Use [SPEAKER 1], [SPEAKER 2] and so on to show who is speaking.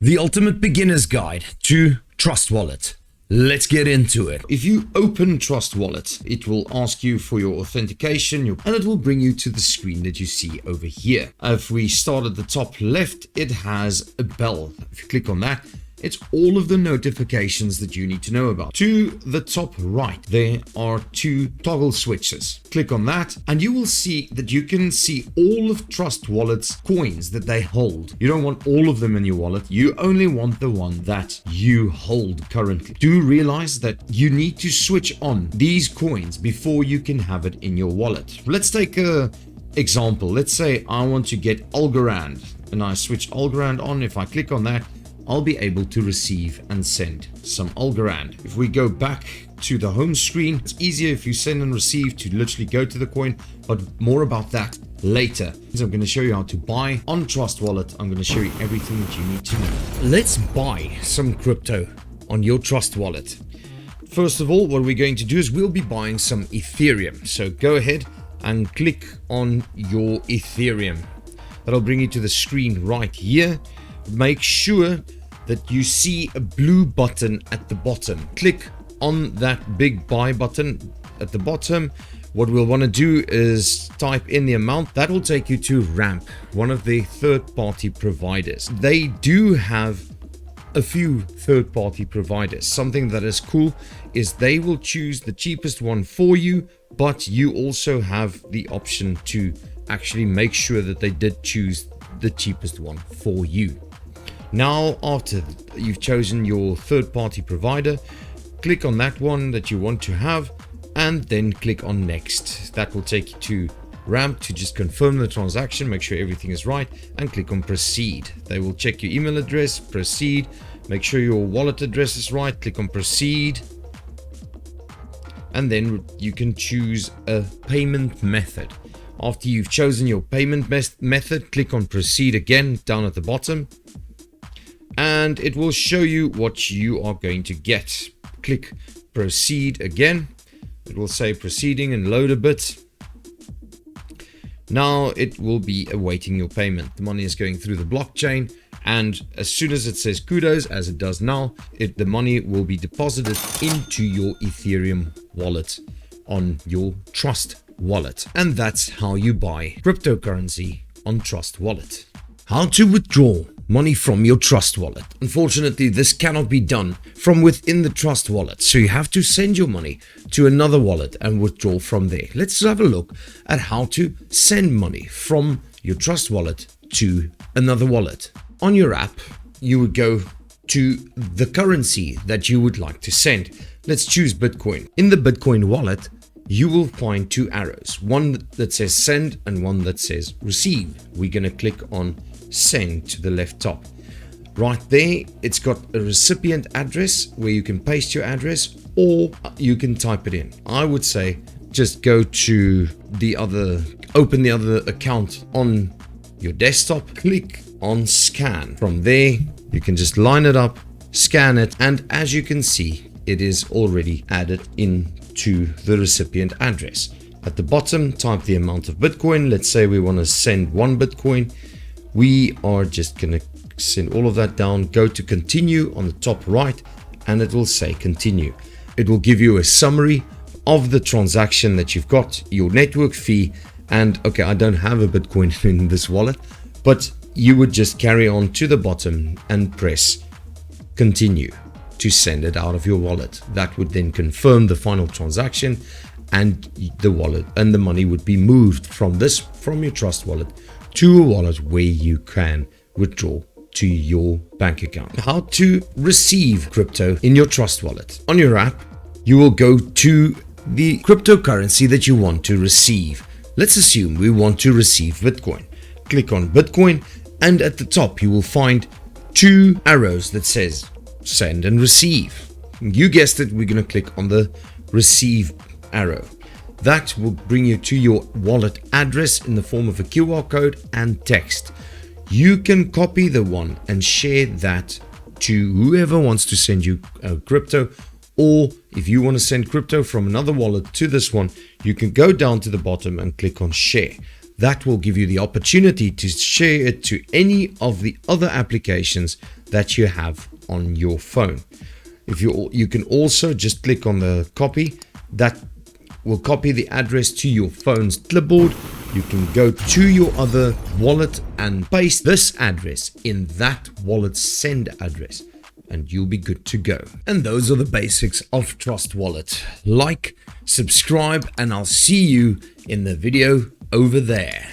[SPEAKER 1] The ultimate beginner's guide to Trust Wallet. Let's get into it. If you open Trust Wallet, it will ask you for your authentication and it will bring you to the screen that you see over here. If we start at the top left, it has a bell. If you click on that, it's all of the notifications that you need to know about. To the top right, there are two toggle switches. Click on that and you will see that you can see all of Trust Wallet's coins that they hold. You don't want all of them in your wallet. You only want the one that you hold currently. Do realize that you need to switch on these coins before you can have it in your wallet. Let's take an example. Let's say I want to get Algorand and I switch Algorand on. If I click on that, I'll be able to receive and send some Algorand. If we go back to the home screen, it's easier if you send and receive to literally go to the coin, but more about that later. So I'm going to show you how to buy on Trust Wallet. I'm going to show you everything that you need to know. Let's buy some crypto on your Trust Wallet. First of all, what we're going to do is we'll be buying some Ethereum. So go ahead and click on your Ethereum. That'll bring you to the screen right here. Make sure that you see a blue button at the bottom. Click on that big buy button at the bottom. What we'll want to do is type in the amount. That will take you to Ramp, one of the third-party providers. They do have a few third-party providers. Something that is cool is they will choose the cheapest one for you, but you also have the option to actually make sure that they did choose the cheapest one for you. Now, after you've chosen your third-party provider, click on that one that you want to have and then click on next. That will take you to Ramp to just confirm the transaction, make sure everything is right, and click on proceed. They will check your email address, proceed, make sure your wallet address is right, click on proceed, and then you can choose a payment method. After you've chosen your payment method, click on proceed again down at the bottom, and it will show you what you are going to get. Click proceed again. It will say proceeding and load a bit. Now it will be awaiting your payment. The money is going through the blockchain, and as soon as it says kudos, as it does now, the money will be deposited into your Ethereum wallet on your Trust Wallet. And that's how you buy cryptocurrency on Trust Wallet. How to withdraw money from your Trust Wallet. Unfortunately, this cannot be done from within the Trust Wallet, so you have to send your money to another wallet and withdraw from there. Let's have a look at how to send money from your Trust Wallet to another wallet. On your app, you would go to the currency that you would like to send. Let's choose Bitcoin. In the Bitcoin wallet, you will find two arrows, one that says send and one that says receive. We're going to click on send to the left top. Right there, it's got a recipient address where you can paste your address or you can type it in. I would say just go to open the other account on your desktop, click on scan. From there, you can just line it up, scan it, and as you can see, it is already added into the recipient address. At the bottom, type the amount of Bitcoin. Let's say we want to send 1 Bitcoin. We are just going to send all of that down, go to continue on the top right, and it will say continue. It will give you a summary of the transaction that you've got, your network fee, and okay, I don't have a Bitcoin in this wallet, but you would just carry on to the bottom and press continue to send it out of your wallet. That would then confirm the final transaction, and the wallet and the money would be moved from your Trust Wallet to a wallet where you can withdraw to your bank account. How to receive crypto in your Trust Wallet. On your app, you will go to the cryptocurrency that you want to receive. Let's assume we want to receive Bitcoin. Click on Bitcoin, and at the top you will find two arrows that says send and receive. You guessed it, we're going to click on the receive arrow. That will bring you to your wallet address in the form of a QR code and text. You can copy the one and share that to whoever wants to send you crypto, or if you want to send crypto from another wallet to this one, you can go down to the bottom and click on share. that will give you the opportunity to share it to any of the other applications that you have on your phone. If you can also just click on the copy, that will copy the address to your phone's clipboard. You can go to your other wallet and paste this address in that wallet's send address, and you'll be good to go. And those are the basics of Trust Wallet. Like, subscribe, and I'll see you in the video over there.